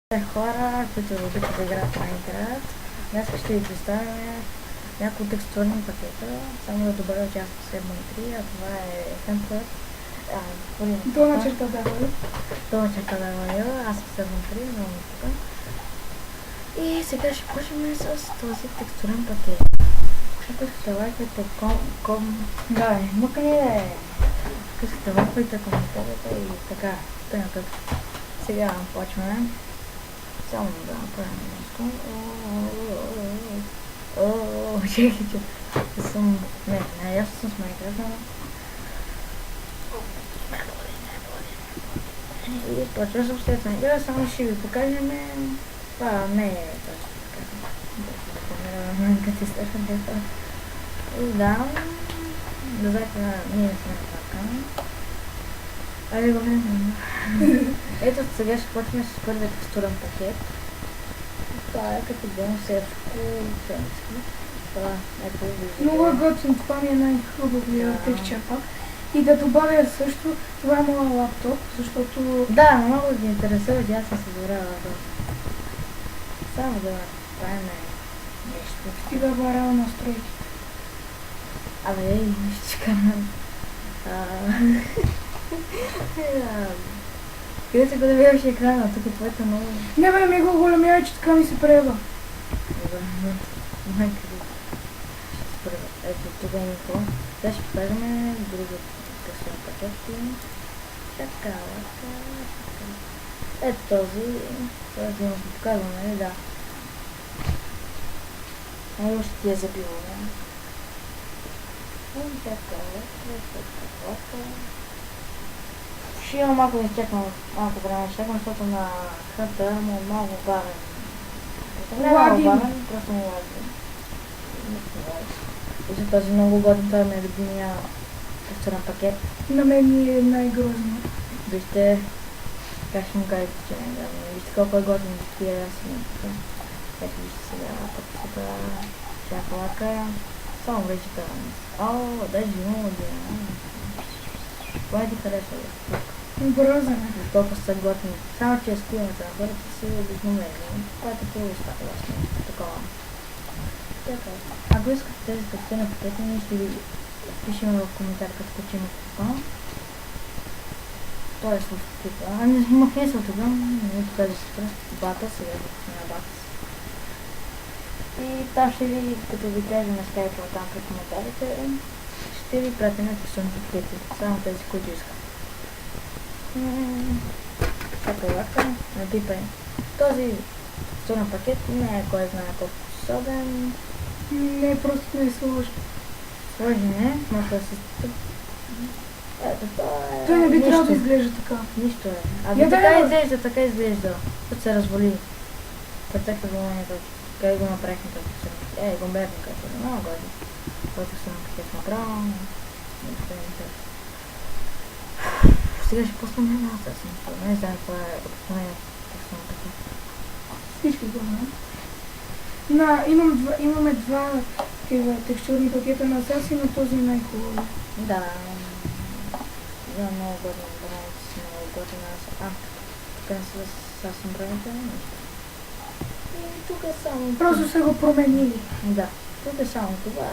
Хора, които обичат да играят в Майнкрафт. Днес ще ви представя няколко текстурни пакета. Само да добавя, че аз последвам 3, а това е темплет. Долна черта W. Долна черта W, аз последвам 3, много ми тук. И сега ще почнем с този текстурен пакет. Ако искате лайкайте, да, мъкне, ако искате лайкайте, коментарите и така, тъй. Сега почваме. Само да направим нещо. Чекайте. Не, аз съм с Майнкрафт. И почва след това. Само ще ви покажем. Това не е точно така. Като изтъжа деца. И да. Да знаете, ние сме на канал. Айде го видим. Ето сега ще почнем с първият текстурен пакет. Това е като бонусевско фенски. Това е по-виждане. Много е готин, това ми е най-хубавия текстчер пак. И да добавя също, това е моят лаптоп, защото... Да, много ги интересува, аз съм се добрала лаптоп. Само да правим нещо. Стига барал настройки. Абе, ще карам. Къде се го да видиш екрана? Тук твоята много... Не бе, ми го големява, че така ми се преба. Майка ви. Ще спреба. Ето, тук е нико. Сега ще покажем друга текстурен пакет. Чакалака. Ето този. Този му се показваме, да. Ето ще ти е забиваме. Ще имам малко да изчеквам, малко време изчеквам, защото на хърта му е много бавен. Не е много бавен, просто му лаги. И за този много годин, той ми е любимия текстурен пакет. На мен ми е най-грозно. Вижте, как ще му кажете, че не е грозно. Вижте колко е годин да стоя аз и тук. Ето вижте сега, пък тук чакалака. Само вече това. Даже много година. Това ти харесва ли? Грозен е. Толкова са готини. Само че скилната на хората са обикновени. Това е такова остава нещо. Такова. Ако искате тези текстурни пакети, ние ще ви пишем в коментар като че има типа. Той е с типа. Имах мисъл тук. Не покажа се просто бата, сега на бата си. И там ще ви, като ви кажа на скайпа там при коментарите, ще ви пратя на текстурните пакети. Само тези, които искам. Чакалака, напипай. Този текстурен пакет не е кой знае колко особен. Не, просто не е сложен. Сложен е, може да се... Ето, той не би трябвало да изглежда така. Нищо е. Абе така изглежда. Като се развали. Пътека го момента. Къде го направихме този текстурен пакет? Бомберни като е много годин. Този текстурен пакет направо. Сега ще пуснем една съвсем. Не знам това е обикновеният текстурен пакет. Всички го знаят. Имаме два такива текстурни пакета на Асаси, но този е най-хубави. Да. За много година браните си много година. Тук не са съвсем браните. И тук е само... Просто са го променили. Да. Тук е само това.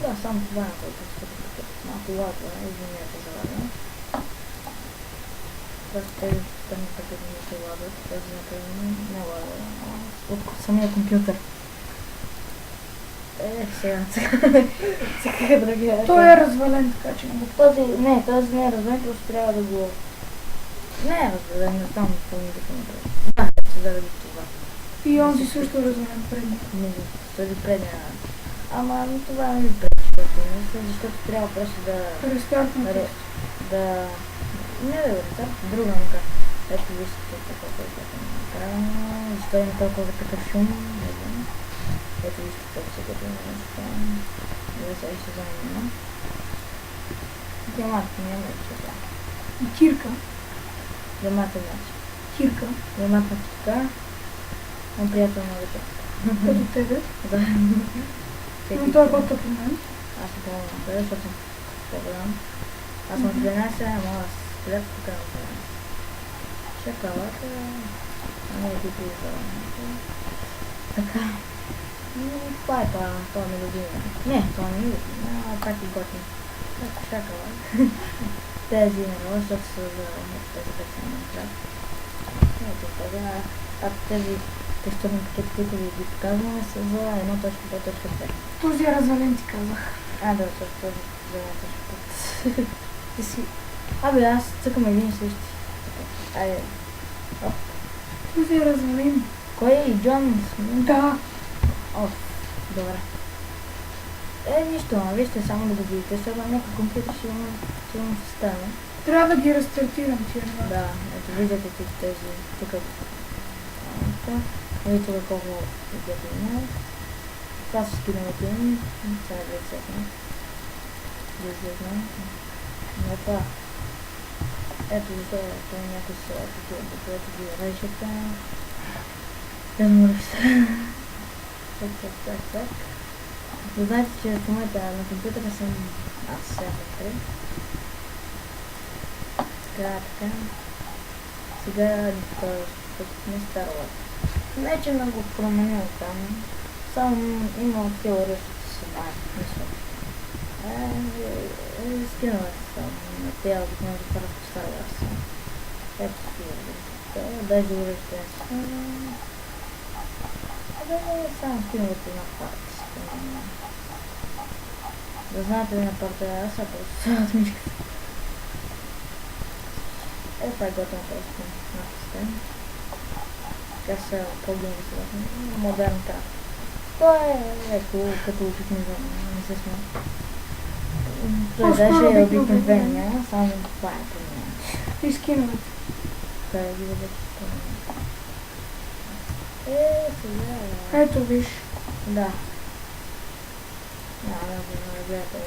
Да, само това е този текстурен пакет. Малко ладва, извинете за ладва. Просто тези текстурни пакети не се ладват. Тези например не ладва. От самия компютър. Сега другия. Той е развален, така че не го... Този не е развален, просто трябва да го... Не е развален, не знам какво ми да направи. Да, ще заради това. И онзи също е развален предния. Не, този предния. Ама това не ми пречи, защото трябва просто да... Рестартна тест. Да... Не да го рестарт, друга нека. Ето вижте какво е направено. Защо има толкова такъв шум, не знам. Ето вижте как се готви на нещо. Да сега ще занимава. Диамант, не е това. Кирка. Диамант е значи. Кирка. Диамант на кирка. Он приятел на дете. Като тебе. Да. Но той е по-тъп от мен. Аз не помня на къде, защото съм по-голям. Аз съм 12, ама аз гледах тук на 12. Чакалака. Не е типи за... Така. Това е това ми любимия. Не, това не ми любимия, пак и готин. Чакала. Тези именно, защото са за тези версии на Minecraft. Ето сега, тези текстурни пакети, които ви показваме, са за 1.2.2. Този е развален, ти казах. Да, също този за 1.5. Ти си... Абе, аз цъкам един и същи. Айде. Оп. Този е развален. Кой е? Джон? Да. Оф, добре. Нищо, вижте само да го видите, защото на някакъв компютър ще имам се стане. Трябва да ги рестартирам тия два. Да, ето виждате тези тук. Ето тук колко видеото има. Това се скидаме тим. Сега да сетна. Да излезна. Но това. Ето защото някой са такива, което ги режете. Разморих се. Так. Да знаете, че в момента на компютъра съм аз сега вътре. Така. Сега не стара. Не, че много променил там. Само има теория, че се знае. Скинала съм на тези обикновено да правят по Star Wars. Ето скинала. Даже урежда. Само скинувате една парта. Да знаете ли на парта аз просто с мишката. Това е готово просто на система. Така са по-гейми сега. Модерн крафт. Това е като обикновено, не се сме. Той даже е обикновения, само това е променено. И скиновете. Така да ги видят. Сега... Ето виж. Да. Да гледате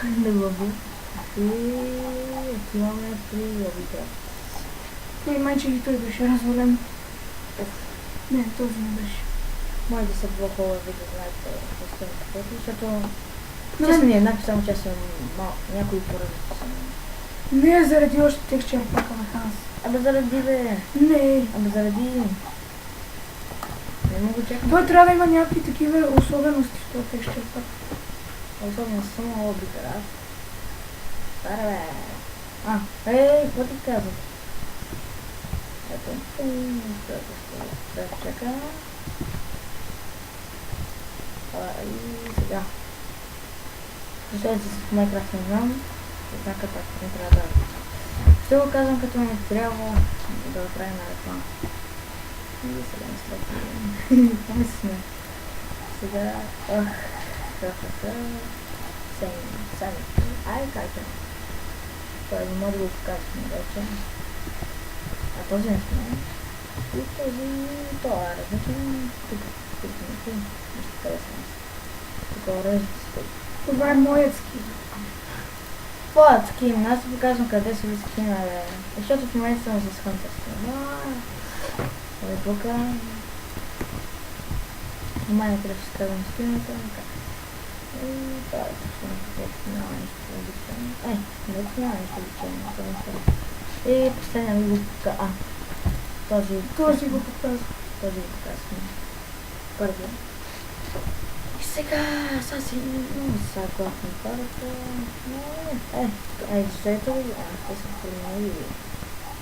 да глави. И отиваме при лобите. И майче и той беше развален. Не, този не беше. Може да са било хубаво да знаете какво пакети, защото честно ни еднакво, само че съм някои поразите са. Не е заради още текстчер пака на Ханс. Абе заради бе. Не. Абе заради. Не мога чакам. Той трябва да има някакви такива особености в този текстчер пак. Особено само лобите, да? Старе бе. Какво ти казвам? Ето. Чака. И сега. Защото с Minecraft не знам. Така не трябва да... Ще го казвам като не трябва да направим на реклама. И сега не след. Не сме. Сега... Сами. Как е? Той не може да го покажем вече. А този не сме. И това е различен. Тук къде съм. Тук режда се. Това е моят скин. Твоят скин, аз ти показвам къде са ви скина, бе. Защото в момента съм с Hunter скин. Тука. Май не трябва да ще казвам скината. И това е точно каквото няма нищо обичайно. Няма нищо обичайно. И последния ми го показвам. Този го показвам. Първи. И сега си много са класни хората. Защото ли? Те са променили.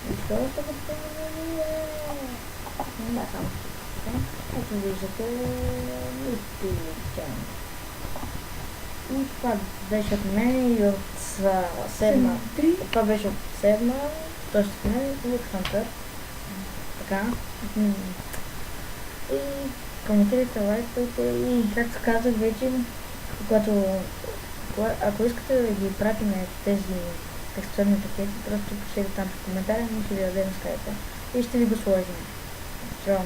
Защо са го променили? Не, само така. Ето виждате нищо обичайно. И това беше от мен и от седма. Това беше от седма. Точно от мен и от Hunter. Така. И коментирайте, лайкайте и както казах вече, ако искате да ги пратим тези текстурни пакети, просто пишете там в коментаря и ще ви дадем скайпа. И ще ви го сложим. Чао!